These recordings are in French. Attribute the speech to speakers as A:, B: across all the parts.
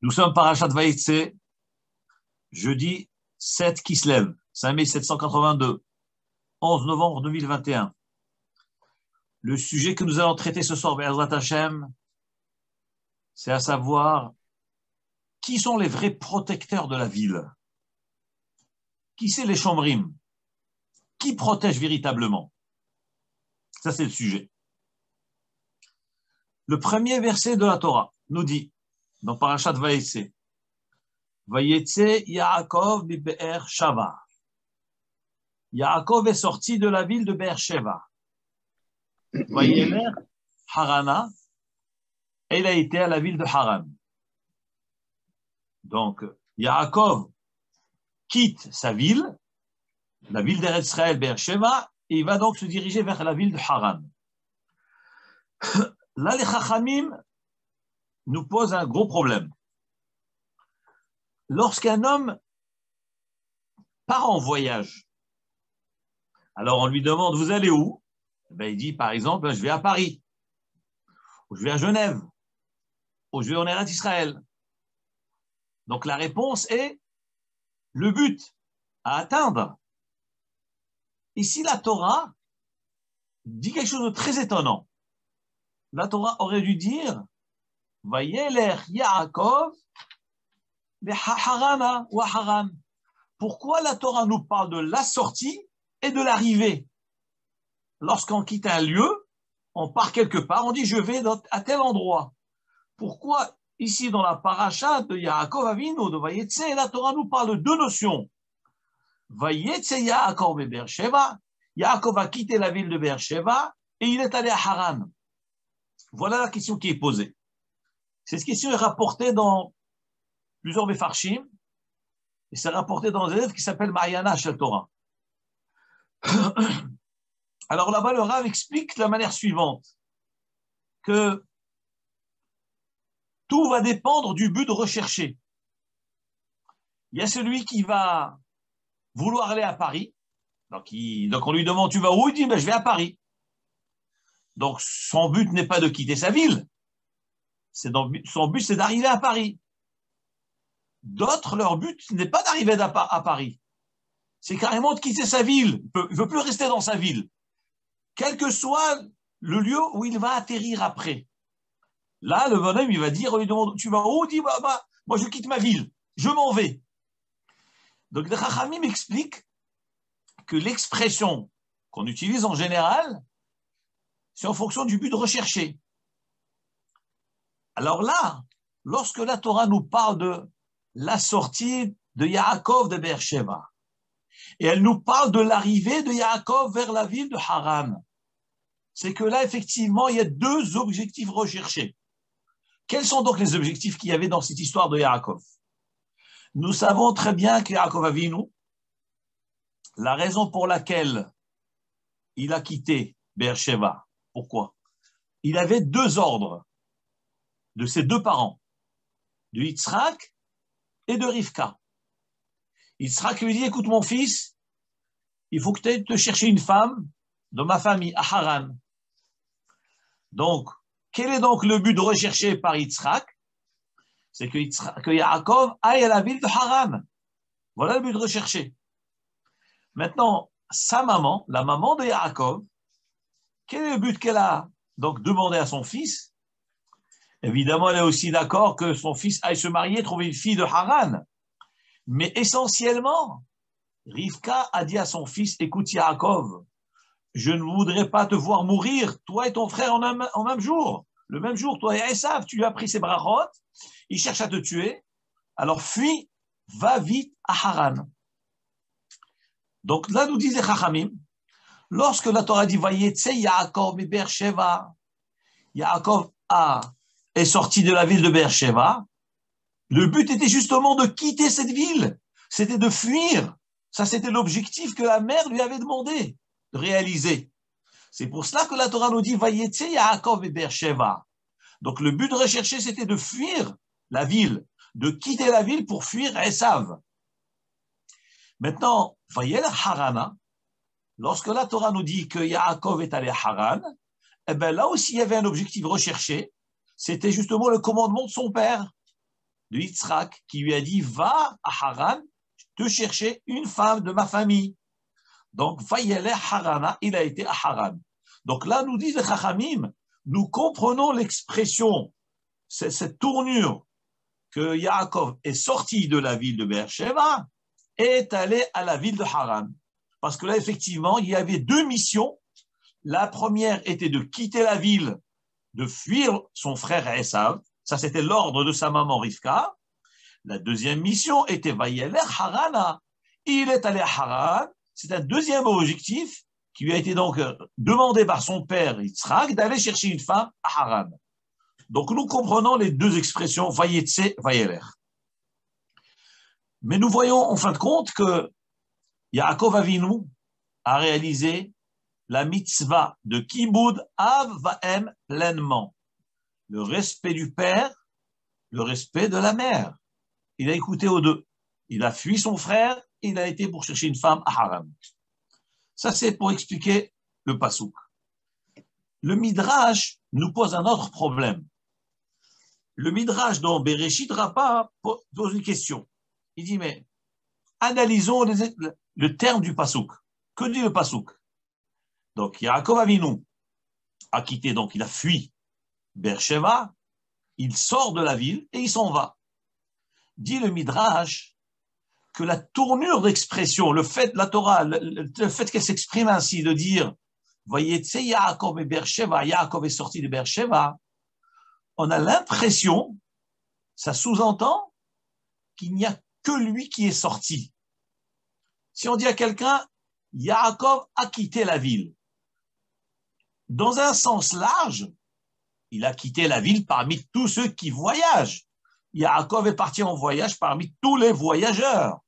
A: Nous sommes parashat Vaïtse, jeudi 7 Kislev, 5782, 11 novembre 2021. Le sujet que nous allons traiter ce soir, Be'ezrat Hashem, c'est à savoir qui sont les vrais protecteurs de la ville. Qui c'est les Shomrim? Qui protège véritablement? Ça, c'est le sujet. Le premier verset de la Torah nous dit, dans Parashat Vaïtse, Vayetse Yaakov bi Be'er Sheva. Yaakov est sorti de la ville de Be'er Sheva. Vayeler Harana, et il a été à la ville de Haran. Donc, Yaakov quitte sa ville, la ville d'Eretz Israël, Be'er Sheva, et il va donc se diriger vers la ville de Haran. Là, les Chachamim nous posent un gros problème. Lorsqu'un homme part en voyage, alors on lui demande, vous allez où? Ben, il dit, par exemple, je vais à Paris, ou je vais à Genève, ou je vais en Eretz Israël. Donc la réponse est le but à atteindre. Ici, la Torah dit quelque chose de très étonnant. La Torah aurait dû dire, Vayeler Yaakov Harana ou Haran. Pourquoi la Torah nous parle de la sortie et de l'arrivée? Lorsqu'on quitte un lieu, on part quelque part, on dit je vais à tel endroit. Pourquoi ici dans la paracha de Yaakov Avinu, de Vayetse, la Torah nous parle de deux notions. Vayetse Yaakov et Be'er Sheva. Yaakov a quitté la ville de Be'er Sheva et il est allé à Haran. Voilà la question qui est posée. Cette question est rapportée dans plusieurs Mefarshim, et c'est rapporté dans un livre qui s'appelle Ma'ayana Shel Torah. Alors là-bas, le Rav explique de la manière suivante, que tout va dépendre du but recherché. Il y a celui qui va vouloir aller à Paris, donc on lui demande tu vas où? Il dit ben, je vais à Paris. Donc son but n'est pas de quitter sa ville, son but c'est d'arriver à Paris. D'autres, leur but n'est pas d'arriver à Paris. C'est carrément de quitter sa ville. Il ne veut plus rester dans sa ville. Quel que soit le lieu où il va atterrir après. Là, le bonhomme, il va dire, il demande, tu vas où? Il dit, moi, je quitte ma ville. Je m'en vais. Donc, le Chachamim m'explique que l'expression qu'on utilise en général, c'est en fonction du but recherché. Alors là, lorsque la Torah nous parle de la sortie de Yaakov de Be'er Sheva. Et elle nous parle de l'arrivée de Yaakov vers la ville de Haran. C'est que là, effectivement, il y a deux objectifs recherchés. Quels sont donc les objectifs qu'il y avait dans cette histoire de Yaakov? Nous savons très bien que Yaakov Avinu, la raison pour laquelle il a quitté Be'er Sheva, pourquoi? Il avait deux ordres de ses deux parents, de Yitzhak et de Rivka. Yitzhak lui dit, écoute mon fils, il faut que tu ailles te chercher une femme de ma famille, à Haran. Donc, quel est donc le but recherché par Yitzhak? C'est que Yaakov aille à la ville de Haran. Voilà le but recherché. Maintenant, sa maman, la maman de Yaakov, quel est le but qu'elle a donc demandé à son fils? Évidemment, elle est aussi d'accord que son fils aille se marier, trouver une fille de Haran. Mais essentiellement, Rivka a dit à son fils, écoute Yaakov, je ne voudrais pas te voir mourir, toi et ton frère en même jour. Le même jour, toi et Esav, tu lui as pris ses brachot, il cherche à te tuer, alors fuis, va vite à Haran. Donc là, nous disent les Chachamim, lorsque la Torah dit, Vayetse Yaakov mi Be'er Sheva, Yaakov est sorti de la ville de Be'er Sheva, le but était justement de quitter cette ville, c'était de fuir. Ça, c'était l'objectif que la mère lui avait demandé de réaliser. C'est pour cela que la Torah nous dit Vayetse Yaakov et Be'er Sheva. Donc le but recherché, c'était de fuir la ville, de quitter la ville pour fuir Esav. Maintenant, Vayel Harana, lorsque la Torah nous dit que Yaakov est allé à Haran, eh bien là aussi il y avait un objectif recherché, c'était justement le commandement de son père. de Yitzhak qui lui a dit, va à Haran te chercher une femme de ma famille. Donc, Vayelech Harana, il a été à Haran. Donc là, nous disent les Chachamim, nous comprenons l'expression, cette tournure que Yaakov est sorti de la ville de Beersheba et est allé à la ville de Haran. Parce que là, effectivement, il y avait deux missions. La première était de quitter la ville, de fuir son frère Esav. Ça, c'était l'ordre de sa maman Rivka. La deuxième mission était Vayelech Harana. Il est allé à Haran. C'est un deuxième objectif qui lui a été donc demandé par son père Yitzhak d'aller chercher une femme à Haran. Donc nous comprenons les deux expressions Vayetse, Vayelech. Mais nous voyons en fin de compte que Yaakov Avinu a réalisé la mitzvah de Kibud Av Vaem pleinement. Le respect du père, le respect de la mère. Il a écouté aux deux. Il a fui son frère, il a été pour chercher une femme à Haran. Ça, c'est pour expliquer le pasouk. Le Midrash nous pose un autre problème. Le Midrash dans Bereshit Rabbah pose une question. Il dit, mais analysons le terme du pasouk. Que dit le pasouk? Donc, Yaakov Avinu a quitté, donc il a fui Beersheba, il sort de la ville et il s'en va. Dit le Midrash que la tournure d'expression, le fait, la Torah, le fait qu'elle s'exprime ainsi, de dire, voyez, tu sais, Yaakov et Beersheba, Yaakov est sorti de Beersheba, on a l'impression, ça sous-entend qu'il n'y a que lui qui est sorti. Si on dit à quelqu'un, Yaakov a quitté la ville, dans un sens large, il a quitté la ville parmi tous ceux qui voyagent. Yaakov est parti en voyage parmi tous les voyageurs.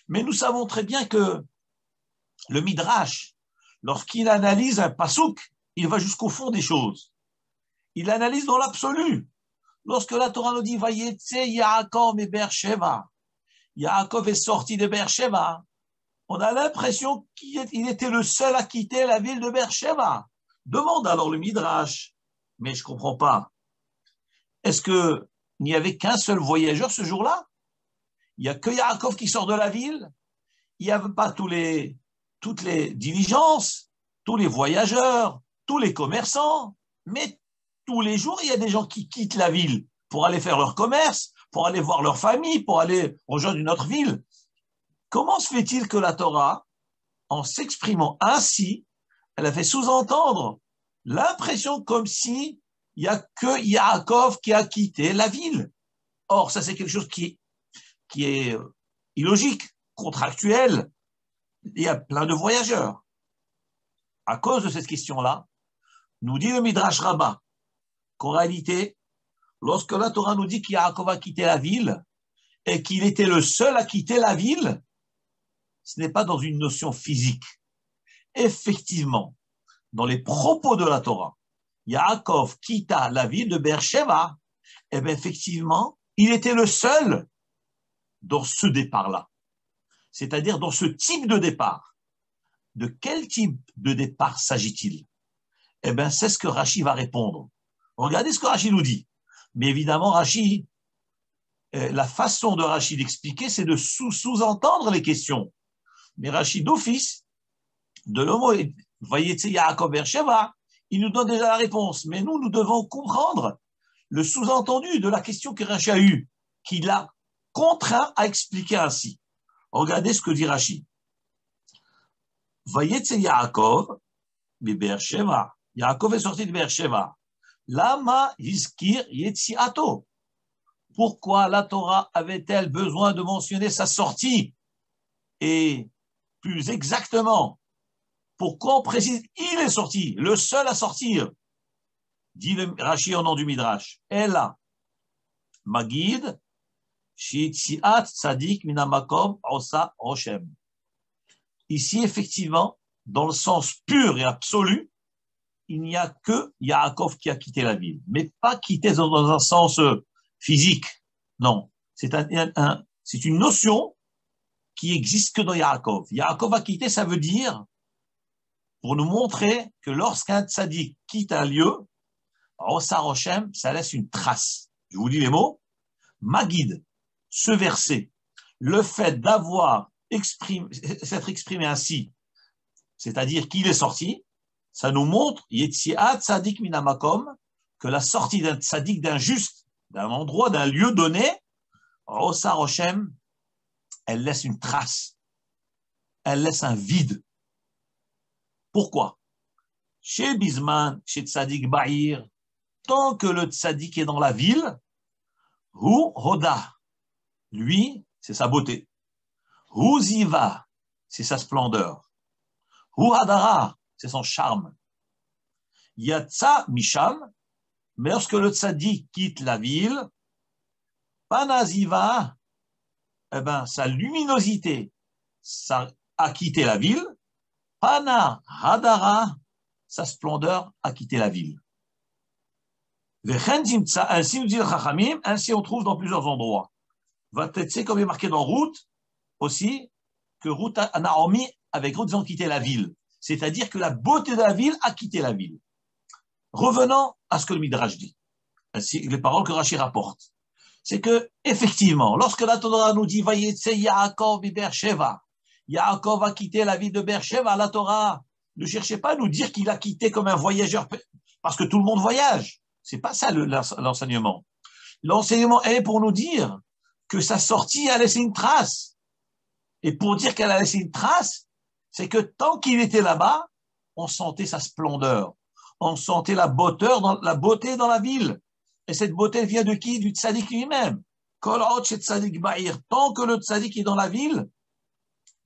A: Mais nous savons très bien que le Midrash, lorsqu'il analyse un pasouk, il va jusqu'au fond des choses. Il analyse dans l'absolu. Lorsque la Torah nous dit, Vayetse Yaakov et Beersheba, Yaakov est sorti de Beersheba, on a l'impression qu'il était le seul à quitter la ville de Beersheba. Demande alors le Midrash. Mais je ne comprends pas. Est-ce qu'il n'y avait qu'un seul voyageur ce jour-là? Il n'y a que Yaakov qui sort de la ville? Il n'y avait pas toutes les diligences, tous les voyageurs, tous les commerçants, mais tous les jours, il y a des gens qui quittent la ville pour aller faire leur commerce, pour aller voir leur famille, pour aller rejoindre une autre ville. Comment se fait-il que la Torah, en s'exprimant ainsi, elle a fait sous-entendre l'impression comme si il n'y a que Yaakov qui a quitté la ville? Or, ça c'est quelque chose qui est illogique, contractuel. Il y a plein de voyageurs. À cause de cette question-là, nous dit le Midrash Rabbah qu'en réalité, lorsque la Torah nous dit qu'Yaakov a quitté la ville et qu'il était le seul à quitter la ville, ce n'est pas dans une notion physique. Effectivement, dans les propos de la Torah, Yaakov quitta la ville de Beersheba, et bien effectivement, il était le seul dans ce départ-là. C'est-à-dire dans ce type de départ. De quel type de départ s'agit-il? Eh bien, c'est ce que Rashi va répondre. Regardez ce que Rashi nous dit. Mais évidemment, Rashi, la façon de Rashi d'expliquer, c'est de sous-entendre les questions. Mais Rashi d'office, de l'homo, voyez, Yaakov Beersheba, il nous donne déjà la réponse. Mais nous devons comprendre le sous-entendu de la question que Rashi a eue, qui l'a contraint à expliquer ainsi. Regardez ce que dit Rashi. Voyez, Yaakov, Beersheba. Yaakov est sorti de Beersheba. Lama hiskir yetziato. Pourquoi la Torah avait-elle besoin de mentionner sa sortie? Et plus exactement, pourquoi on précise il est sorti, le seul à sortir? Dit le Rashi au nom du Midrash. Ella, Magid, Shitziat Tzadik Minamakom Osa Roshem. Ici, effectivement, dans le sens pur et absolu, il n'y a que Yaakov qui a quitté la ville, mais pas quitté dans un sens physique. Non, c'est une notion qui existe que dans Yaakov. Yaakov a quitté, ça veut dire, pour nous montrer que lorsqu'un tzaddik quitte un lieu, Osa Roshem, ça laisse une trace. Je vous lis les mots. Magid, ce verset, le fait s'être exprimé ainsi, c'est-à-dire qu'il est sorti, ça nous montre, Yetziat Tzadik Minamakom, que la sortie d'un tzaddik, d'un juste, d'un endroit, d'un lieu donné, Rosa Rochem, elle laisse une trace, elle laisse un vide. Pourquoi? Chez Bisman, chez Tzadik Bahir, tant que le tzaddik est dans la ville, Hu Hoda, lui, c'est sa beauté. Hu Ziva, c'est sa splendeur. Hu Hadara, c'est son charme. Yatsa Misham, mais lorsque le tzaddik quitte la ville, Panaziva, eh ben, sa luminosité, ça a quitté la ville. Pana Hadara, sa splendeur a quitté la ville. Ainsi nous dit le Chachamim, ainsi on trouve dans plusieurs endroits. C'est comme il est marqué dans Ruth aussi, que Ruth a Naomi avec Ruth, ils ont quitté la ville. C'est-à-dire que la beauté de la ville a quitté la ville. Revenons à ce que le Midrash dit, ainsi les paroles que Rashi rapporte. C'est que, effectivement, lorsque la Torah nous dit Vayetse Yaakov Beersheva, Yaakov a quitté la ville de Beersheva, la Torah ne cherchait pas à nous dire qu'il a quitté comme un voyageur, parce que tout le monde voyage. C'est pas ça l'enseignement. L'enseignement est pour nous dire que sa sortie a laissé une trace. Et pour dire qu'elle a laissé une trace, c'est que tant qu'il était là-bas, on sentait sa splendeur. On sentait la beauté dans la ville. Et cette beauté vient de qui? Du tzaddik lui-même. Tant que le tzaddik est dans la ville,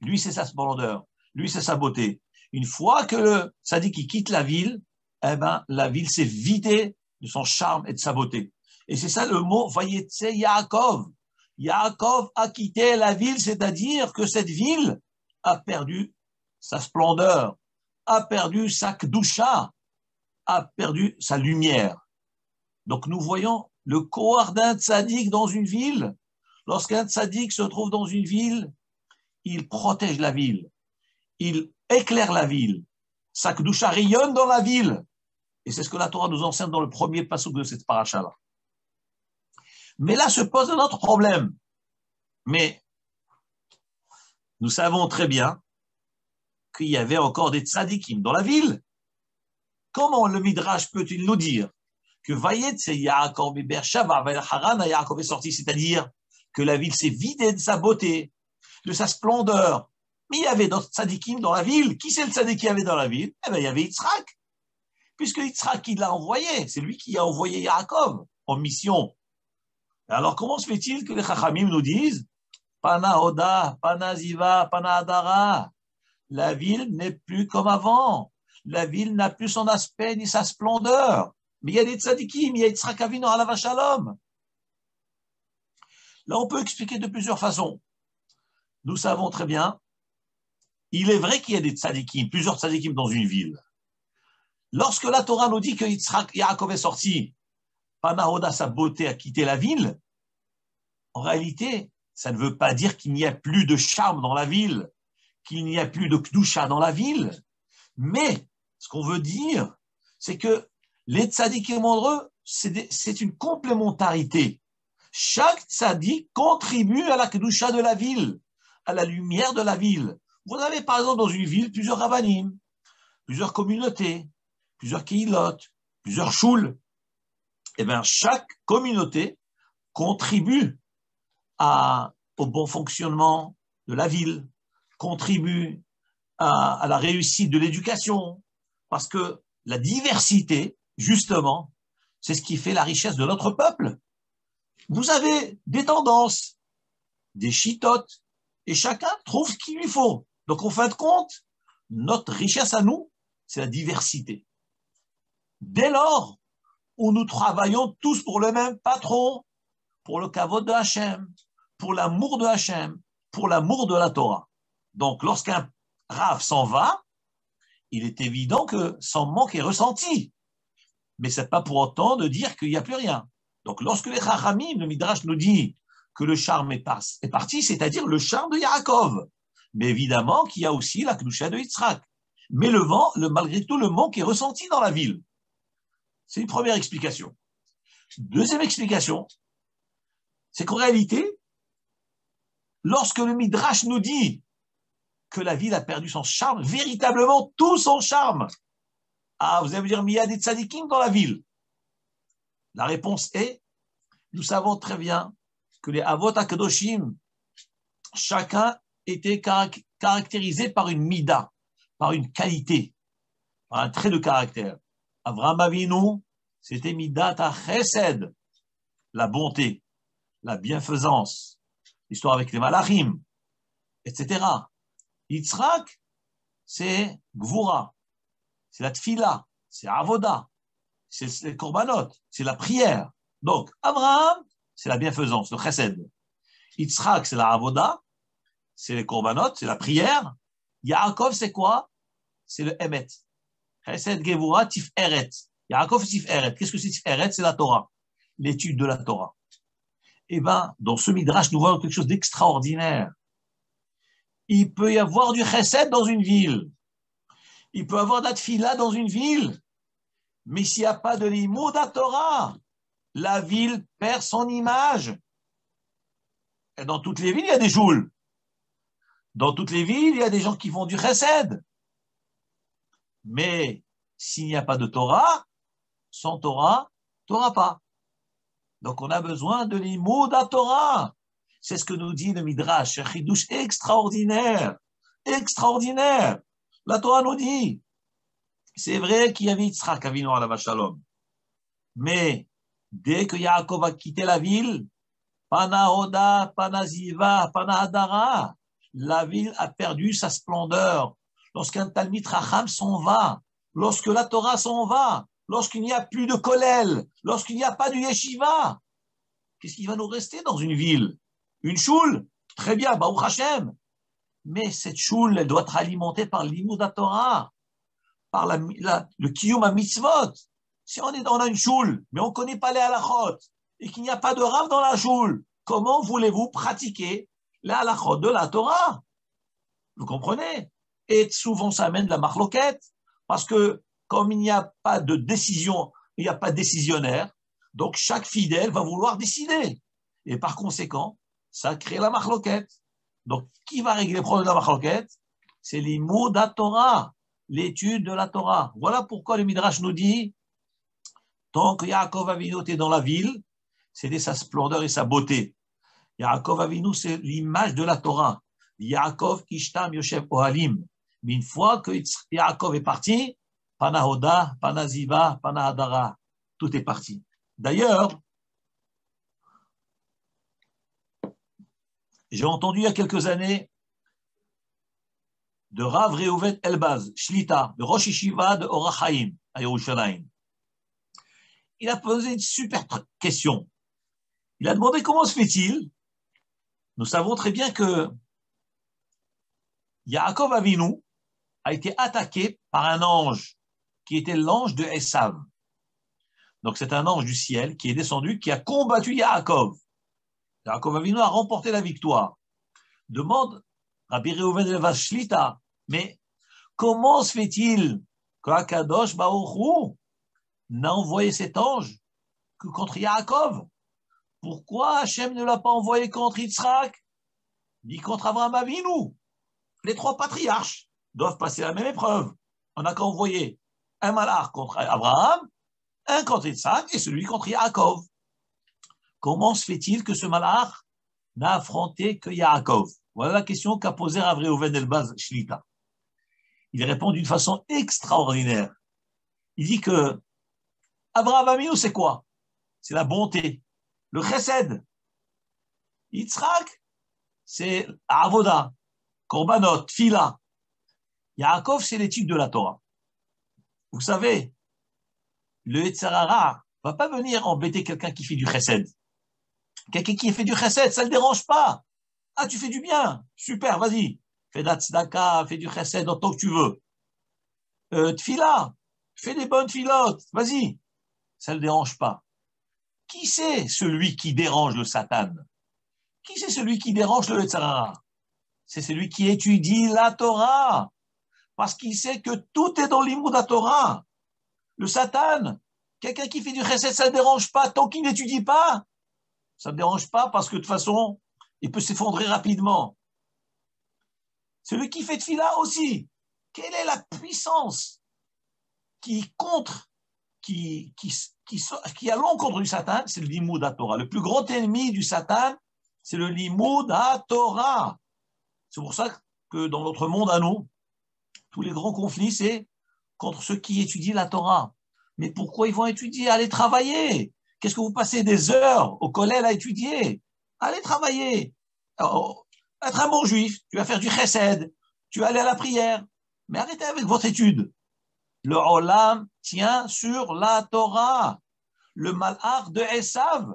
A: lui c'est sa splendeur, lui c'est sa beauté. Une fois que le tzaddik quitte la ville, eh ben, la ville s'est vidée de son charme et de sa beauté. Et c'est ça le mot Vayetse Yaakov. Yaakov a quitté la ville, c'est-à-dire que cette ville a perdu sa splendeur, a perdu sa kedusha, a perdu sa lumière. Donc nous voyons le kohar d'un tzaddik dans une ville. Lorsqu'un tzaddik se trouve dans une ville, il protège la ville, il éclaire la ville, sa kedusha rayonne dans la ville. Et c'est ce que la Torah nous enseigne dans le premier passouk de cette paracha-là. Mais là se pose un autre problème. Mais nous savons très bien qu'il y avait encore des tzadikim dans la ville. Comment le Midrash peut-il nous dire que Vayetse Yaakov Beersheva, Haran Yaakov est sorti, c'est-à-dire que la ville s'est vidée de sa beauté, de sa splendeur. Mais il y avait d'autres tzadikim dans la ville. Qui c'est le tzadik qui avait dans la ville? Eh bien, il y avait Yitzhak. Puisque Yitzhak, il l'a envoyé, c'est lui qui a envoyé Yaakov en mission. Alors, comment se fait-il que les Chachamim nous disent Pana Oda, Pana Ziva, Pana Hadara, la ville n'est plus comme avant. La ville n'a plus son aspect ni sa splendeur. Mais il y a des tzadikim, il y a Yitzhak Avinu alav shalom. Là, on peut expliquer de plusieurs façons. Nous savons très bien, il est vrai qu'il y a des tzadikim, plusieurs tzadikim dans une ville. Lorsque la Torah nous dit que Yaakov est sorti, Panahoda, sa beauté, a quitté la ville, en réalité, ça ne veut pas dire qu'il n'y a plus de charme dans la ville, qu'il n'y a plus de kedusha dans la ville. Mais ce qu'on veut dire, c'est que les tzadikim entre eux, c'est une complémentarité. Chaque tzadik contribue à la kedusha de la ville, à la lumière de la ville. Vous avez par exemple dans une ville plusieurs rabbanim, plusieurs communautés, plusieurs kehilot, plusieurs shul. Eh bien, chaque communauté contribue au bon fonctionnement de la ville, contribue à la réussite de l'éducation, parce que la diversité, justement, c'est ce qui fait la richesse de notre peuple. Vous avez des tendances, des chitotes, et chacun trouve ce qu'il lui faut. Donc, en fin de compte, notre richesse à nous, c'est la diversité. Dès lors où nous travaillons tous pour le même patron, pour le kavod de Hachem, pour l'amour de Hachem, pour l'amour de la Torah. Donc, lorsqu'un Rav s'en va, il est évident que son manque est ressenti. Mais ce n'est pas pour autant de dire qu'il n'y a plus rien. Donc, lorsque les Chachamim, le Midrash nous dit que le charme est parti, c'est-à-dire le charme de Yaakov. Mais évidemment qu'il y a aussi la kedusha de Yitzhak. Mais malgré tout, le manque est ressenti dans la ville. C'est une première explication. Deuxième explication, C'est qu'en réalité, lorsque le Midrash nous dit que la ville a perdu son charme, véritablement tout son charme. Ah, vous allez me dire, mais il y a des tzadikim dans la ville. La réponse est, nous savons très bien que les Avot HaKadoshim, chacun était caractérisé par une mida, par une qualité, par un trait de caractère. Avraham Avinu, c'était midat ha-chesed, la bonté, la bienfaisance, l'histoire avec les malachim, etc. Yitzhak, c'est gvura, c'est la tfila, c'est avoda, c'est les korbanot, c'est la prière. Donc, Abraham, c'est la bienfaisance, le chesed. Yitzhak, c'est la avoda, c'est les korbanot, c'est la prière. Yaakov, c'est quoi? C'est le emet. Chesed, gevura, tiferet. Yaakov, c'est tiferet. Qu'est-ce que c'est tiferet? C'est la Torah, l'étude de la Torah. Eh bien, dans ce midrash, nous voyons quelque chose d'extraordinaire. Il peut y avoir du chesed dans une ville. Il peut y avoir de la tfila dans une ville. Mais s'il n'y a pas de l'imoud Torah, la ville perd son image. Et dans toutes les villes, il y a des joules. Dans toutes les villes, il y a des gens qui font du chesed. Mais s'il n'y a pas de Torah, sans Torah, Torah pas. Donc on a besoin de l'imoud Torah. C'est ce que nous dit le Midrash, un chidouche extraordinaire. Extraordinaire. La Torah nous dit, c'est vrai qu'il y avait Yitzhak Avinu alav shalom. Mais dès que Yaakov a quitté la ville, Pana Hoda, Pana Ziva, Pana Hadara, la ville a perdu sa splendeur. Lorsqu'un Talmid Racham s'en va, lorsque la Torah s'en va, lorsqu'il n'y a plus de kollel, lorsqu'il n'y a pas de yeshiva, qu'est-ce qui va nous rester dans une ville? Une choule? Très bien, Baruch Hashem. Mais cette choule, elle doit être alimentée par l'imoud Torah, par le kiyum à mitzvot. Si on a une choule, mais on ne connaît pas les halachot, et qu'il n'y a pas de rav dans la choule, comment voulez-vous pratiquer les halachot de la Torah? Vous comprenez? Et souvent, ça amène de la marloquette, parce que comme il n'y a pas de décision, il n'y a pas de décisionnaire, donc chaque fidèle va vouloir décider. Et par conséquent, ça crée la marloquette. Donc, qui va régler le problème de la marloquette? C'est l'imoud Torah, l'étude de la Torah. Voilà pourquoi le Midrash nous dit, tant que Yaakov Avinu était dans la ville, c'était sa splendeur et sa beauté. Yaakov Avinu, c'est l'image de la Torah. Yaakov Ishtam Yoshev Ohalim. Mais une fois que Yaakov est parti, Pana Hoda, Pana Ziva, Pana Hadara, tout est parti. D'ailleurs, j'ai entendu il y a quelques années de Rav Reuven Elbaz, Shlita, de Rosh Yeshiva de Or HaChaim, à Yerushalayim. Il a posé une super question. Il a demandé comment se fait-il. Nous savons très bien que Yaakov Avinu a été attaqué par un ange qui était l'ange de Esav. Donc c'est un ange du ciel qui est descendu, qui a combattu Yaakov. Yaakov Avinu a remporté la victoire. Demande Rabbi Reuven Elbaz Shlita, mais comment se fait-il que Akadosh Baruch Hu n'a envoyé cet ange que contre Yaakov? Pourquoi Hachem ne l'a pas envoyé contre Yitzhak ni contre Abraham Avinu? Les trois patriarches doivent passer la même épreuve. On n'a qu'à envoyer un malach contre Abraham, un contre Yitzhak et celui contre Yaakov. Comment se fait-il que ce malach n'a affronté que Yaakov? Voilà la question qu'a posée Rav Reuven Elbaz Shlita. Il répond d'une façon extraordinaire. Il dit que Abraham Avinu, c'est quoi? C'est la bonté, le chesed. Yitzhak, c'est avoda, korbanot, fila. Yaakov, c'est l'étude de la Torah. Vous savez, le Yetzer Hara ne va pas venir embêter quelqu'un qui fait du chesed. Quelqu'un qui fait du chesed, ça ne le dérange pas. Ah, tu fais du bien, super, vas-y. Fais de la tzedaka, fais du chesed autant que tu veux. Tfila, fais des bonnes filotes, vas-y. Ça ne le dérange pas. Qui c'est celui qui dérange le Satan? Qui c'est celui qui dérange le Yetzer Hara? C'est celui qui étudie la Torah. Parce qu'il sait que tout est dans l'imoud de la Torah. Le Satan, quelqu'un qui fait du chesed, ça ne le dérange pas tant qu'il n'étudie pas. Ça ne me dérange pas parce que de toute façon, il peut s'effondrer rapidement. Celui qui fait tefila aussi, quelle est la puissance qui contre, qui a l'encontre du Satan? C'est le limoud à Torah. Le plus grand ennemi du Satan, c'est le limoud à Torah. C'est pour ça que dans notre monde à nous, tous les grands conflits, c'est contre ceux qui étudient la Torah. Mais pourquoi ils vont étudier? Allez travailler. Qu'est-ce que vous passez des heures au collège à étudier? Allez travailler. Alors, être un bon juif, tu vas faire du chesed, tu vas aller à la prière. Mais arrêtez avec votre étude. Le Olam tient sur la Torah. Le malach de Esav,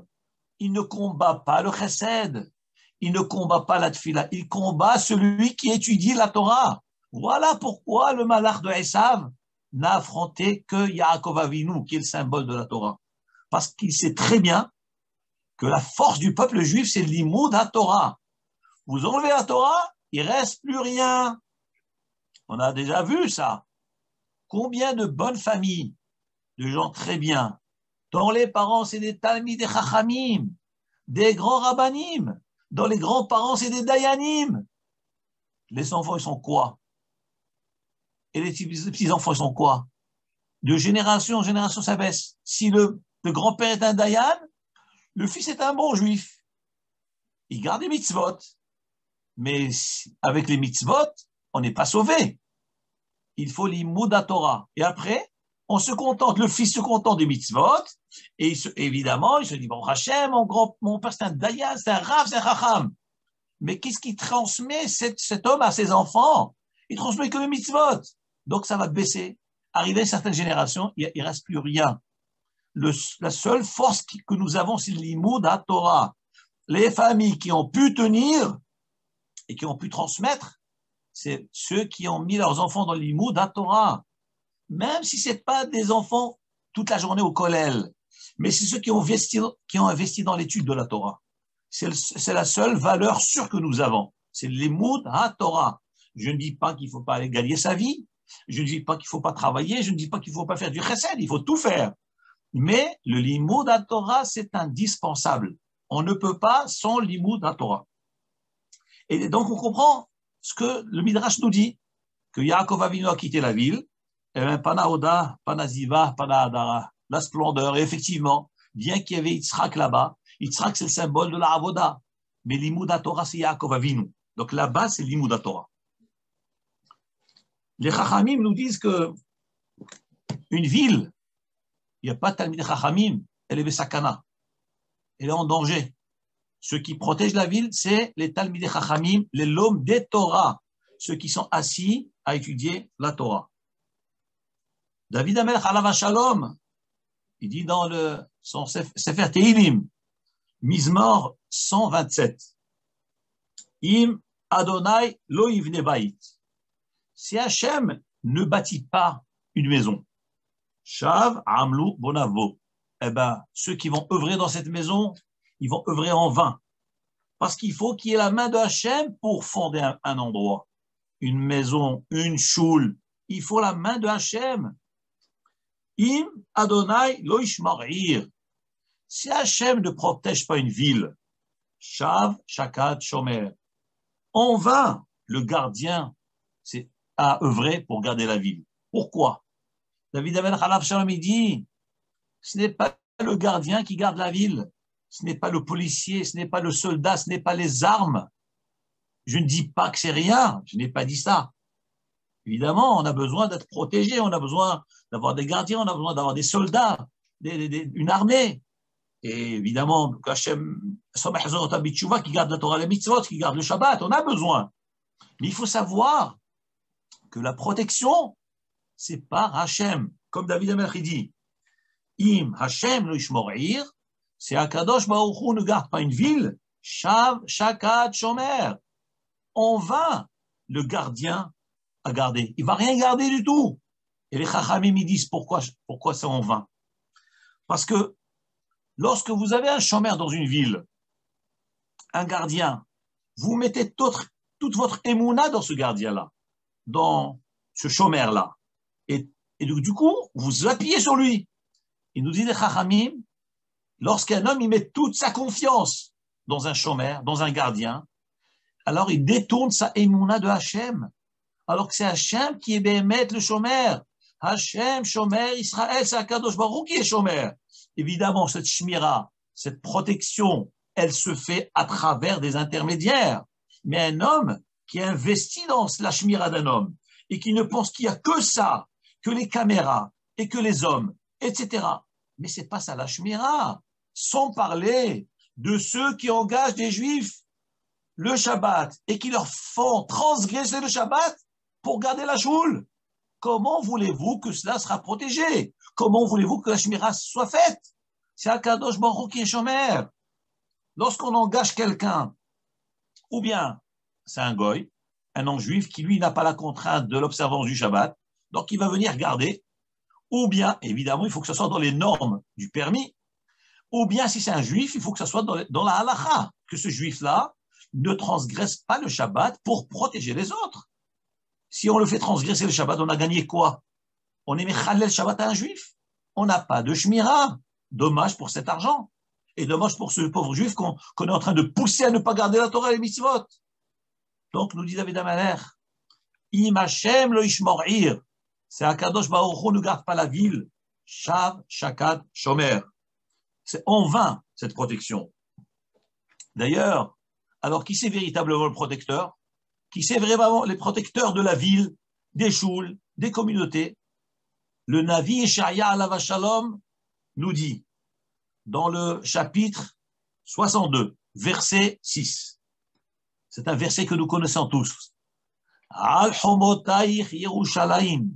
A: il ne combat pas le chesed. Il ne combat pas la tfila. Il combat celui qui étudie la Torah. Voilà pourquoi le malach de Esav n'a affronté que Yaakov Avinu, qui est le symbole de la Torah. Parce qu'il sait très bien que la force du peuple juif, c'est l'imoud à Torah. Vous enlevez la Torah, il ne reste plus rien. On a déjà vu ça. Combien de bonnes familles, de gens très bien, dont les parents, c'est des talmid, des chachamim, des grands rabbanim, dont les grands-parents, c'est des dayanim. Les enfants, ils sont quoi? Et les petits-enfants, ils sont quoi? De génération en génération, ça baisse. Si le grand-père est un dayan, le fils est un bon juif. Il garde les mitzvot. Mais avec les mitzvot, on n'est pas sauvé. Il faut l'imoud à Torah. Et après, on se contente, le fils se contente des mitzvot, et évidemment, il se dit, bon, Hachem, mon père, c'est un dayan, c'est un rav, c'est un chacham. Mais qu'est-ce qui transmet cet homme à ses enfants? Il transmet que le mitzvot. Donc, ça va baisser. Arrivé à certaines générations, il ne reste plus rien. La seule force que nous avons, c'est l'imoud à Torah. Les familles qui ont pu tenir et qui ont pu transmettre, c'est ceux qui ont mis leurs enfants dans l'imoud à Torah. Même si ce n'est pas des enfants toute la journée au kollel, mais c'est ceux qui ont investi dans l'étude de la Torah. C'est la seule valeur sûre que nous avons. C'est l'imoud à Torah. Je ne dis pas qu'il ne faut pas aller gagner sa vie. Je ne dis pas qu'il ne faut pas travailler. Je ne dis pas qu'il ne faut pas faire du chesed. Il faut tout faire. Mais le limoud à Torah, c'est indispensable. On ne peut pas sans limoud à Torah. Et donc, on comprend ce que le Midrash nous dit, que Yaakov Avinu a quitté la ville, et bien, Pana Oda, Pana Ziva, Pana Adara, la splendeur, et effectivement, bien qu'il y avait Yitzhak là-bas, Yitzhak, c'est le symbole de la Avoda, mais l'imoud à Torah, c'est Yaakov Avinu. Donc là-bas, c'est l'imoud à Torah. Les Chachamim nous disent que une ville, il n'y a pas de Talmid Chachamim, elle est Besakana, elle est en danger. Ceux qui protègent la ville, c'est les Talmidei Chachamim, les Lom des Torah, ceux qui sont assis à étudier la Torah. David HaMelech Alav Shalom, il dit dans son Sefer Tehilim, Mizmor 127, Im Adonai lo yivne bait. Si Hachem ne bâtit pas une maison, Shav Amlu Bonavo, eh ben, ceux qui vont œuvrer dans cette maison, ils vont œuvrer en vain. Parce qu'il faut qu'il y ait la main de Hachem pour fonder un endroit, une maison, une choule. Il faut la main de Hachem. Im Adonai lo yishmarir. Si Hachem ne protège pas une ville, Shav Shakat Shomer, en vain, le gardien a œuvré pour garder la ville. Pourquoi? David HaMelech Alav Shalom, il dit, ce n'est pas le gardien qui garde la ville. Ce n'est pas le policier, ce n'est pas le soldat, ce n'est pas les armes. Je ne dis pas que c'est rien, je n'ai pas dit ça. Évidemment, on a besoin d'être protégé, on a besoin d'avoir des gardiens, on a besoin d'avoir des soldats, une armée. Et évidemment, Hachem, qui garde la Torah, les mitzvot, qui garde le Shabbat, on a besoin. Mais il faut savoir que la protection, c'est par Hachem. Comme David HaMelech dit, Im Hachem lo yishmorir, c'est Akadosh Baruch Hu ne garde pas une ville, Shav Shakat Shomer. En vain, le gardien a gardé. Il ne va rien garder du tout. Et les Chachamim ils disent pourquoi c'est en vain. Parce que lorsque vous avez un shomer dans une ville, un gardien, vous mettez toute votre émouna dans ce gardien-là, dans ce shomer-là. Et du coup, vous appuyez sur lui. Il nous dit les Chachamim, Lorsqu'un homme il met toute sa confiance dans un chômeur, dans un gardien, alors il détourne sa émouna de Hachem. Alors que c'est Hachem qui est béhémet le chômeur. Hachem, chômeur, Israël, c'est Akadosh Baruch Hu qui est chômeur. Évidemment, cette shmira, cette protection, elle se fait à travers des intermédiaires. Mais un homme qui est investi dans la shmira d'un homme et qui ne pense qu'il n'y a que ça, que les caméras et que les hommes, etc. Mais c'est pas ça la shmira. Sans parler de ceux qui engagent des juifs le Shabbat et qui leur font transgresser le Shabbat pour garder la choule. Comment voulez-vous que cela sera protégé? Comment voulez-vous que la shmira soit faite? C'est Akadosh Baruch Hu qui est chômeur. Lorsqu'on engage quelqu'un, ou bien c'est un goy, un non-juif qui lui n'a pas la contrainte de l'observance du Shabbat, donc il va venir garder, ou bien, évidemment, il faut que ce soit dans les normes du permis, ou bien si c'est un juif, il faut que ce soit dans la halakha, que ce juif-là ne transgresse pas le Shabbat pour protéger les autres. Si on le fait transgresser le Shabbat, on a gagné quoi? On est mechalel Shabbat à un juif. On n'a pas de shmira. Dommage pour cet argent. Et dommage pour ce pauvre juif qu'on est en train de pousser à ne pas garder la Torah et les mitzvot. Donc, nous dit David Amalek, Im Hashem lo ishmor'ir. C'est Akadosh Baruch Hu ne garde pas la ville. Shav, Shakad, Shomer. C'est en vain, cette protection. D'ailleurs, alors qui c'est véritablement le protecteur? Qui c'est vraiment les protecteurs de la ville, des choules, des communautés? Le Navi Yeshaya alav Shalom nous dit, dans le chapitre 62, verset 6, c'est un verset que nous connaissons tous. Al homotaich Yerushalayim,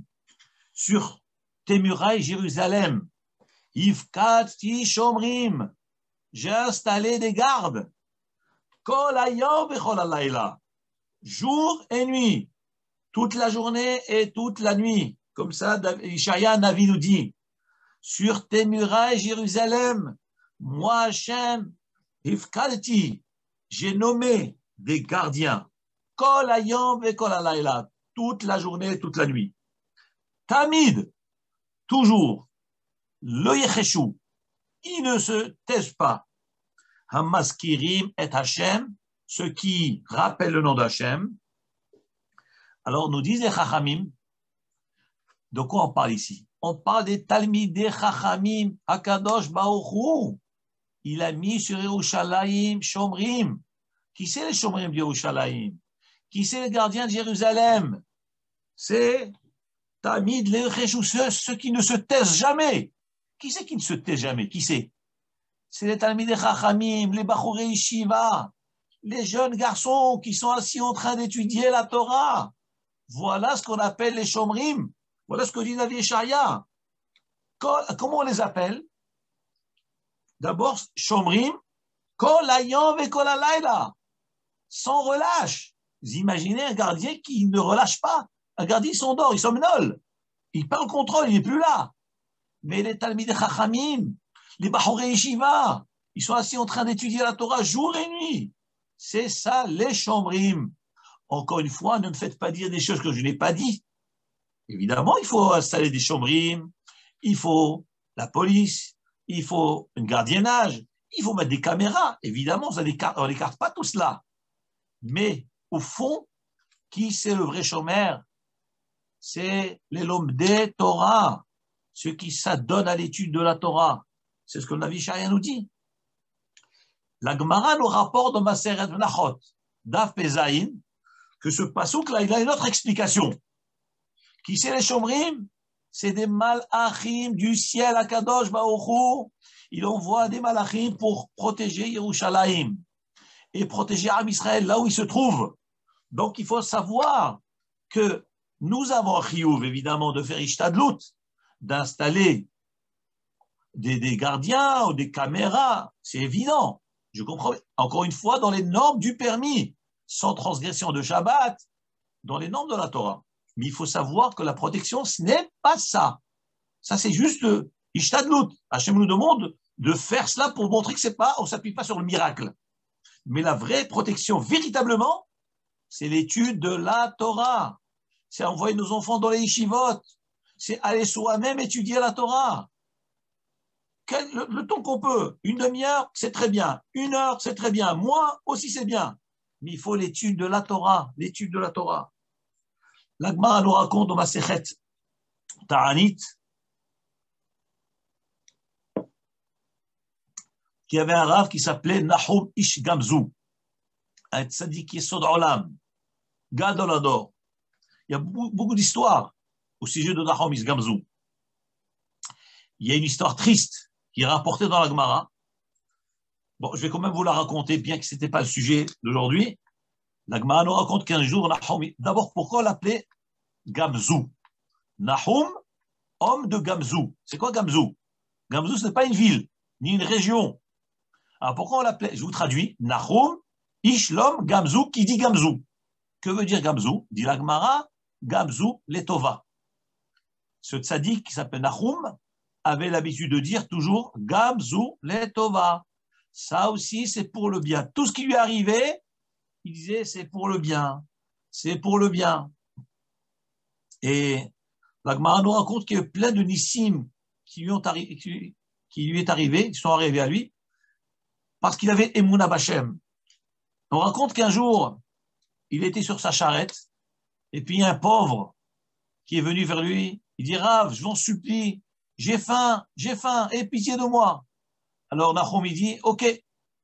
A: sur tes murailles Jérusalem, Ifkati Shomrim, j'ai installé des gardes, Kol hayom vechol halayla, jour et nuit, toute la journée et toute la nuit. Comme ça, Ishaïa Navi nous dit, sur tes murailles, Jérusalem, moi, Hachem, Hifkalti, j'ai nommé des gardiens, Kol hayom vekol halayla, toute la journée et toute la nuit. Tamid, toujours, le Yecheshu, ils ne se taisent pas. Hamaskirim et Hachem, ceux qui rappellent le nom d'Hachem. Alors, nous disent les Chachamim, de quoi on parle ici? On parle des Talmidei Chachamim, Akadosh Baruch Hu. Il a mis sur Yerushalayim Shomrim. Qui c'est les Shomrim de Yerushalayim? Qui c'est les gardiens de Jérusalem? C'est Talmid les Cheshus, ceux qui ne se taisent jamais. Qui c'est qui ne se taisent jamais? Qui c'est? C'est les Talmidei Chachamim, les Bachorei Yeshiva, les jeunes garçons qui sont assis en train d'étudier la Torah. Voilà ce qu'on appelle les Shomrim. Voilà ce que dit Navi Yeshaya. Comment on les appelle? D'abord, Shomrim, Kol hayom vekol halayla, sans relâche. Vous imaginez un gardien qui ne relâche pas. Un gardien, il s'endort, il somnole. Il perd le contrôle, il n'est plus là. Mais les Talmidei Chachamim, les Bachorei Yeshiva, ils sont assis en train d'étudier la Torah jour et nuit. C'est ça, les Shomrim. Encore une fois, ne me faites pas dire des choses que je n'ai pas dit. Évidemment, il faut installer des Shomrim, il faut la police, il faut un gardiennage, il faut mettre des caméras. Évidemment, on n'écarte pas tout cela. Mais au fond, qui c'est le vrai chômeur? C'est les Lomdei Torah, ceux qui s'adonnent à l'étude de la Torah. C'est ce que le Navi Yeshaya nous dit. La Gemara nous rapporte dans Maseret Menachot, Daf Pezaïn, que ce pasouk-là, il a une autre explication. Qui c'est les Shomrim? C'est des malachim du ciel à Kadosh Baruch Hu. Il envoie des malachim pour protéger Yerushalayim et protéger Am Israël là où il se trouve. Donc il faut savoir que nous avons chiyuv évidemment de faire ishtadlut, d'installer des gardiens ou des caméras, c'est évident. Je comprends. Encore une fois, dans les normes du permis, sans transgression de Shabbat, dans les normes de la Torah. Mais il faut savoir que la protection, ce n'est pas ça. Ça, c'est juste ishtadlut. Hachem nous demande de faire cela pour montrer que c'est pas, on ne s'appuie pas sur le miracle. Mais la vraie protection, véritablement, c'est l'étude de la Torah. C'est envoyer nos enfants dans les yeshivot. C'est aller soi-même étudier la Torah. le temps qu'on peut. Une demi-heure, c'est très bien. Une heure, c'est très bien. Moins aussi, c'est bien. Mais il faut l'étude de la Torah. L'étude de la Torah. La Gemara nous raconte dans Masechet Ta'anit qu'il y avait un rave qui s'appelait Nahum Ish Gamzu, un tzaddik Yesod Olam, Gadol Ador. Il y a beaucoup d'histoires au sujet de Nahum Ish Gamzu. Il y a une histoire triste qui est rapportée dans la Gemara. Bon, je vais quand même vous la raconter, bien que ce n'était pas le sujet d'aujourd'hui. La Gemara nous raconte qu'un jour, Nahum, d'abord, pourquoi l'appeler Gamzu? Nahum, homme de Gamzu. C'est quoi Gamzu? Gamzu, ce n'est pas une ville, ni une région. Alors pourquoi on l'appelait? Je vous traduis. Nahum, Ishlom, Gamzu, qui dit Gamzu. Que veut dire Gamzu? Dit la Gemara, Gamzu, Letova. Ce tzaddik qui s'appelle Nahum avait l'habitude de dire toujours Gamzu, Letova. Ça aussi, c'est pour le bien. Tout ce qui lui arrivait, il disait c'est pour le bien. C'est pour le bien. Et la Gemara nous raconte qu'il y a plein de nissim qui lui est arrivé, qui sont arrivés à lui, parce qu'il avait Emouna Bachem. On raconte qu'un jour, il était sur sa charrette, et puis il y a un pauvre qui est venu vers lui. Il dit Rav, je vous en supplie, j'ai faim, aie pitié de moi. Alors Nahum il dit ok,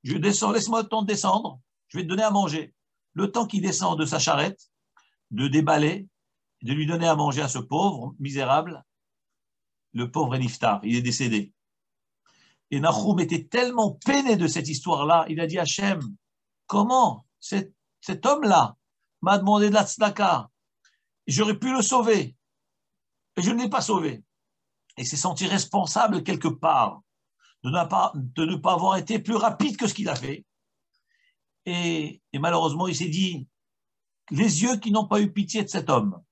A: je descends, laisse-moi le temps de descendre, je vais te donner à manger. Le temps qu'il descend de sa charrette, de déballer, de lui donner à manger à ce pauvre misérable, le pauvre est niftar, il est décédé. Et Nahum était tellement peiné de cette histoire-là, il a dit Hachem, comment cet homme-là m'a demandé de la tzedaka, j'aurais pu le sauver, et je ne l'ai pas sauvé. Et s'est senti responsable quelque part de ne pas avoir été plus rapide que ce qu'il a fait. Et malheureusement, il s'est dit, les yeux qui n'ont pas eu pitié de cet homme,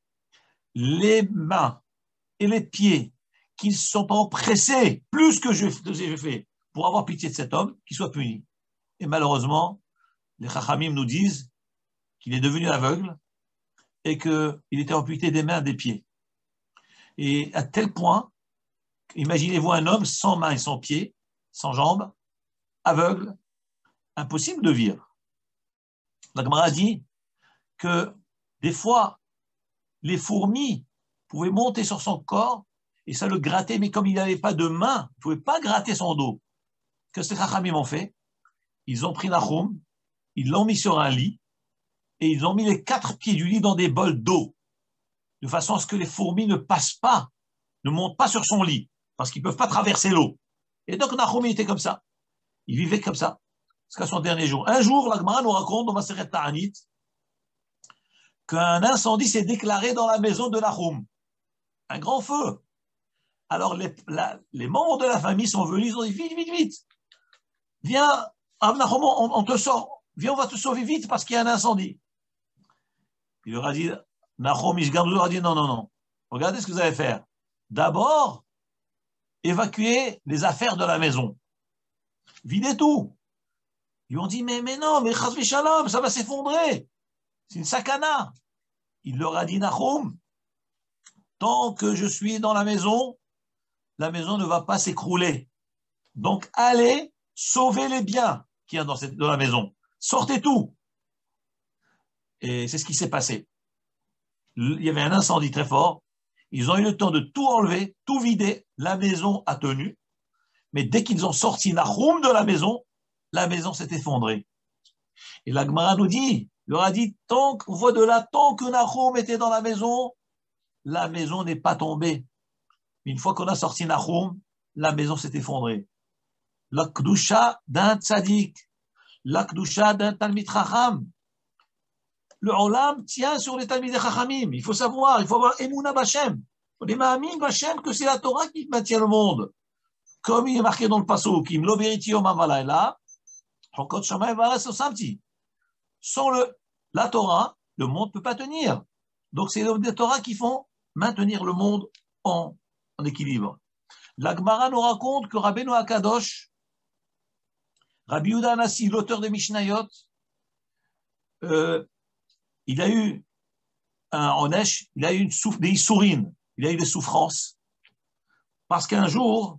A: les mains et les pieds qui ne sont pas empressés plus que j'ai fait pour avoir pitié de cet homme, qu'il soit puni. Et malheureusement, les Chachamim nous disent qu'il est devenu aveugle et qu'il était amputé des mains et des pieds. Et à tel point, imaginez-vous un homme sans mains et sans pieds, sans jambes, aveugle, impossible de vivre. La Gemara dit que des fois, les fourmis pouvaient monter sur son corps et ça le grattait, mais comme il n'avait pas de main, il ne pouvait pas gratter son dos. Que ces Chachamim ont fait? Ils ont pris Nahum, ils l'ont mis sur un lit et ils ont mis les 4 pieds du lit dans des bols d'eau, de façon à ce que les fourmis ne passent pas, ne montent pas sur son lit, parce qu'ils ne peuvent pas traverser l'eau. Et donc Nahum était comme ça. Il vivait comme ça, jusqu'à son dernier jour. Un jour, la Gemara nous raconte dans Masechet Ta'anit qu'un incendie s'est déclaré dans la maison de Nahum. Un grand feu. Alors les membres de la famille sont venus, ils ont dit vite. Viens, Nahum, on te sort. Viens, on va te sauver vite parce qu'il y a un incendie. Il leur a dit, Nahum Ishgamzu leur a dit non. Regardez ce que vous allez faire. D'abord, évacuer les affaires de la maison. Videz tout. Ils ont dit, mais non, mais chas v'shalom, ça va s'effondrer. C'est une sakana. Il leur a dit, Nahum, tant que je suis dans la maison ne va pas s'écrouler. Donc, allez sauver les biens qu'il y a dans la maison. Sortez tout. Et c'est ce qui s'est passé. Il y avait un incendie très fort. Ils ont eu le temps de tout enlever, tout vider. La maison a tenu. Mais dès qu'ils ont sorti Nahum de la maison s'est effondrée. Et la Gemara nous dit, il leur a dit, tant que Nahum était dans la maison n'est pas tombée. Une fois qu'on a sorti Nahum, la maison s'est effondrée. La Kdusha d'un tzaddik, la Kdusha d'un Talmid Chacham. Le Olam tient sur les Talmidei Chachamim. Il faut savoir, il faut avoir Emouna Bachem. On est Ma'amin Bachem que c'est la Torah qui maintient le monde. Comme il est marqué dans le Passouk, Im lo beriti yomam valayla, chokot shamayim va'aretz lo samti. Sans la Torah, le monde ne peut pas tenir. Donc c'est les Torah qui font maintenir le monde en équilibre. La Gemara nous raconte que Rabbeinu Akadosh, Rabbi Yehuda Hanassi, l'auteur des Mishnayot, il a eu un onesh, il a eu des issourines, il a eu des souffrances, parce qu'un jour,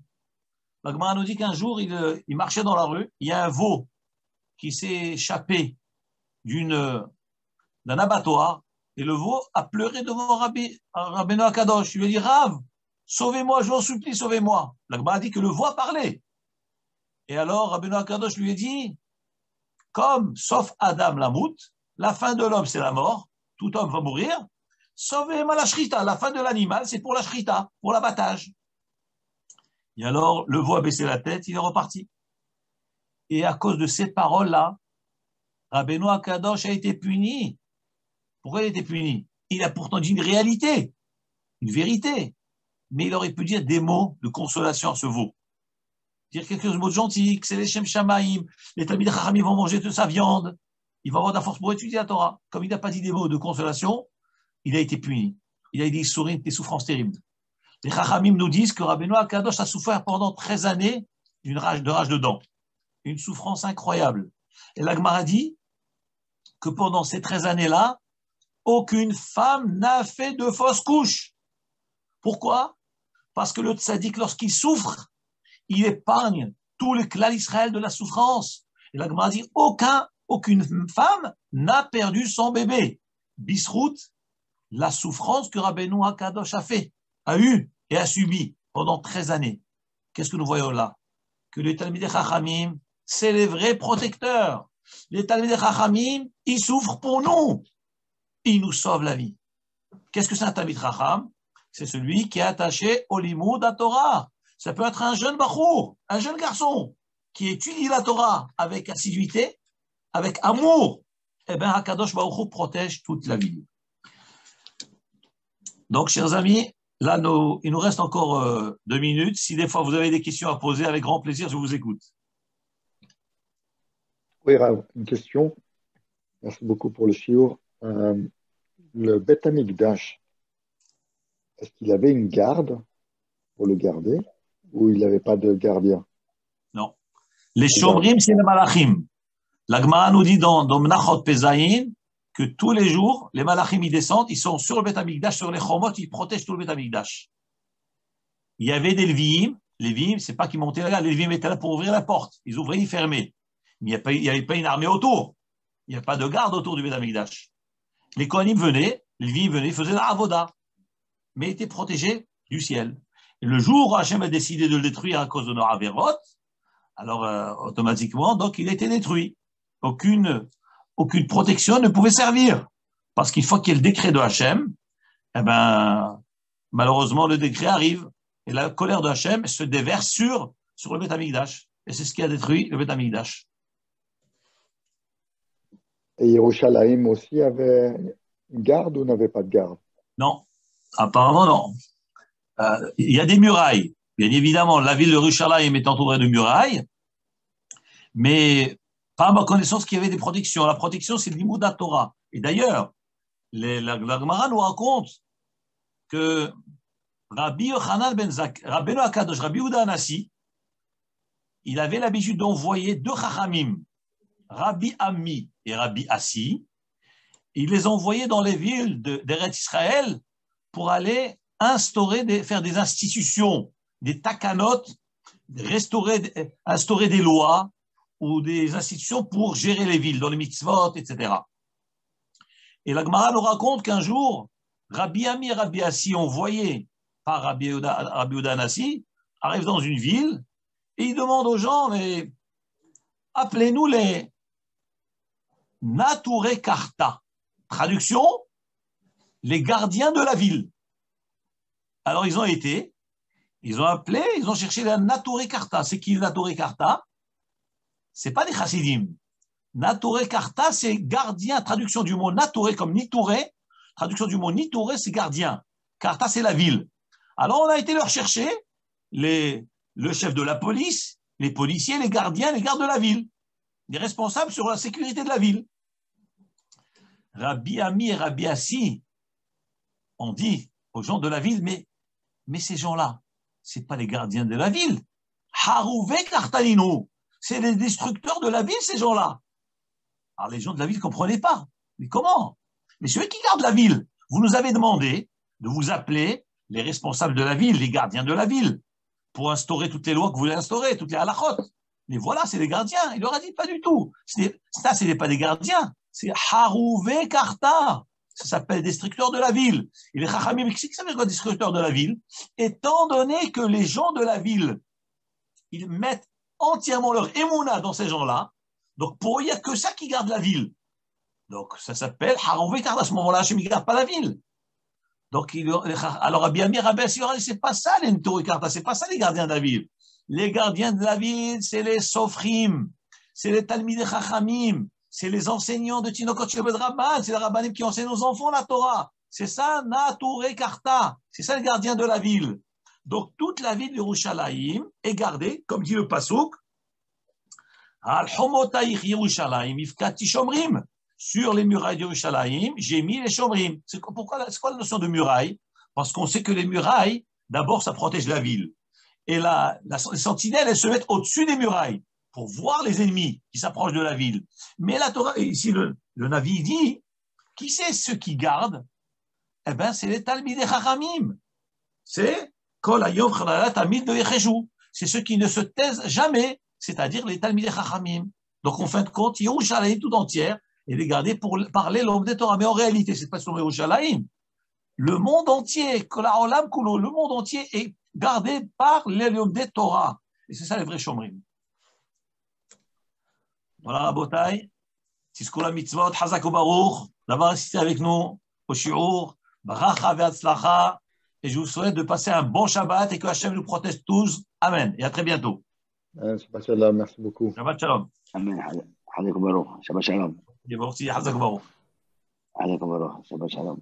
A: La Gemara nous dit qu'un jour, il marchait dans la rue, il y a un veau qui s'est échappé d'un abattoir, et le veau a pleuré devant Rabbeinu Akadosh. Il lui a dit, Rav, sauvez-moi, je vous en supplie, sauvez-moi. La Gemara a dit que le veau a parlé. Et alors, Rabbeinu Akadosh lui a dit, comme, sauf Adam Lamout, la fin de l'homme, c'est la mort, tout homme va mourir, sauvez-moi la shrita, la fin de l'animal, c'est pour la shrita, pour l'abattage. Et alors, le veau a baissé la tête, il est reparti. Et à cause de ces paroles-là, Rabbeinu Akadosh a été puni. Pourquoi il a été puni? Il a pourtant dit une réalité, une vérité, mais il aurait pu dire des mots de consolation à ce veau. Dire quelques mots de gentil, que c'est les Shem Shamaïm, les Talmidei Chachamim vont manger de sa viande, il va avoir de la force pour étudier la Torah. Comme il n'a pas dit des mots de consolation, il a été puni. Il a eu des souffrances terribles. Les Chachamim nous disent que Rabbeinu Akadosh a souffert pendant 13 années de rage de dents. Une souffrance incroyable. Et la Gemara dit que pendant ces 13 années-là, aucune femme n'a fait de fausse couche. Pourquoi? Parce que le tzaddik, lorsqu'il souffre, il épargne tout le clan d'Israël de la souffrance. Et la Gemara dit aucune femme n'a perdu son bébé. Bisrout, la souffrance que Rabbeinu Akadosh a eu et a subi pendant 13 années. Qu'est-ce que nous voyons là? Que les Talmidei Chachamim, c'est les vrais protecteurs. Les Talmidei Chachamim, ils souffrent pour nous. Ils nous sauvent la vie. Qu'est-ce que c'est un Talmid Chacham? C'est celui qui est attaché au limoud à Torah. Ça peut être un jeune bachour, un jeune garçon qui étudie la Torah avec assiduité, avec amour. Eh bien, Hakadosh Baruch Hu protège toute la vie. Donc, chers amis, là, il nous reste encore 2 minutes. Si des fois vous avez des questions à poser, avec grand plaisir, je vous écoute.
B: Oui, Rav, une question. Merci beaucoup pour le shiur. Le Beth Amikdash, est-ce qu'il avait une garde pour le garder ou il n'avait pas de gardien?
A: Non. Les Shomrim, c'est les Malachim. La Gemara nous dit dans Menachot Pezaïn que tous les jours, les Malachim, ils descendent, ils sont sur le Beth Amikdash, sur les Chomot, ils protègent tout le Beth Amikdash. Il y avait des Levim. Les Levim, c'est pas qu'ils montaient là, les Levim étaient là pour ouvrir la porte. Ils ouvraient, ils fermaient. Il n'y avait pas une armée autour. Il n'y a pas de garde autour du Beth Amikdash. Les Kohanim venaient, les Levim venaient, ils faisaient la Avoda, mais étaient protégés du ciel. Et le jour où Hachem a décidé de le détruire à cause de nos Averot, alors automatiquement, donc il a été détruit. Aucune protection ne pouvait servir. Parce qu'il faut qu'il y ait le décret de Hachem, eh ben, malheureusement, le décret arrive. Et la colère de Hachem se déverse sur le Beth Amikdash. Et c'est ce qui a détruit le Beth Amikdash.
B: Et Yerushalayim aussi avait une garde ou n'avait pas de garde?
A: Non, apparemment non. Il y a des murailles. Bien évidemment, la ville de Yerushalayim est entourée de murailles, mais pas à ma connaissance qu'il y avait des protections. La protection, c'est l'Imoud Torah. Et d'ailleurs, la Gemara nous raconte que Rabbi Yochanan ben Zakkai, Rabbeinu Akadosh, Rabbi Yehuda Hanassi, il avait l'habitude d'envoyer 2 Chachamim, Rabbi Ami et Rabbi Assi. Il les envoyait dans les villes d'Eretz Israël pour aller faire des institutions, des takanot, instaurer des lois ou des institutions pour gérer les villes, dans les mitzvot, etc. Et la Gemara nous raconte qu'un jour, Rabbi Ami et Rabbi Assi, envoyés par Rabbi Yehuda Hanassi, arrivent dans une ville et ils demandent aux gens, mais appelez-nous les Naturei Karta. Traduction, les gardiens de la ville. Alors ils ont appelé, ils ont cherché la Naturei Karta. C'est qui le Naturei Karta? C'est pas des chassidim. Naturei Karta, c'est gardien. Traduction du mot Naturei comme Nituré. Traduction du mot Nituré, c'est gardien. Karta, c'est la ville. Alors on a été leur chercher le chef de la police, les policiers, les gardiens, les gardes de la ville, les responsables sur la sécurité de la ville. Rabbi Ami et Rabbi Assi ont dit aux gens de la ville, mais ces gens-là, ce n'est pas les gardiens de la ville. Harouvé Kartalino, c'est les destructeurs de la ville, ces gens-là. Alors les gens de la ville ne comprenaient pas. Mais comment? Mais ceux qui gardent la ville, vous nous avez demandé de vous appeler les responsables de la ville, les gardiens de la ville. pour instaurer toutes les lois que vous voulez instaurer, toutes les halakhot. Mais voilà, c'est les gardiens. Il leur a dit pas du tout. Ça, ce n'est pas des gardiens. C'est Harouvé Karta. Ça s'appelle destructeur de la ville. Et les Chachamim, qu'est-ce que ça veut dire, destructeur de la ville? Étant donné que les gens de la ville, ils mettent entièrement leur émouna dans ces gens-là, donc pour eux, il n'y a que ça qui garde la ville. Donc ça s'appelle Harouvé Karta. À ce moment-là, Hachem ne garde pas la ville. Donc, alors Rabbi Amir Rabbi Sira, c'est pas ça les Ntouri Karta, c'est pas ça les gardiens de la ville. Les gardiens de la ville, c'est les Sofrim, c'est les Talmidei Chachamim, c'est les enseignants de Tinokot Shebed Rabban, c'est les Rabbanim qui enseignent aux enfants la Torah. C'est ça, Natouré Karta, c'est ça les gardiens de la ville. Donc, toute la ville de Yerushalayim est gardée, comme dit le Pasuk, Al Homotaïch Yerushalayim, Ifkati Shomrim. Sur les murailles de Yerushalayim, j'ai mis les Shomrim. C'est quoi la notion de muraille? Parce qu'on sait que les murailles, d'abord, ça protège la ville. Et les sentinelles, elles se mettent au-dessus des murailles pour voir les ennemis qui s'approchent de la ville. Mais la Torah, ici, le Navi dit, qui c'est ceux qui gardent? Eh bien, c'est les Talmidei Chachamim. C'est Kol Hayom Chalalat Talmid de Yecheshu. C'est ceux qui ne se taisent jamais, c'est-à-dire les Talmidei Chachamim. Donc, en fin de compte, Yerushalayim tout entière, et les garder pour parler l'homme des Torah. Mais en réalité, c'est pas sur Yerushalayim. Le monde entier, le monde entier est gardé par l'homme des Torah. Et c'est ça les vrais Shomrim. Voilà, Rabotai. Tiskou la mitzvot, Hazak ou Baruch, d'avoir assisté avec nous au shiur, Baracha ve'atzlacha. Et je vous souhaite de passer un bon Shabbat et que Hachem nous protège tous. Amen. Et à très bientôt.
B: Shabbat shalom, merci beaucoup.
A: Shabbat shalom.
C: Amen. Hazak Baruch. Shabbat shalom.
A: Et merci, Hazak ou Baruch.
C: Hazak Baruch. Shabbat shalom.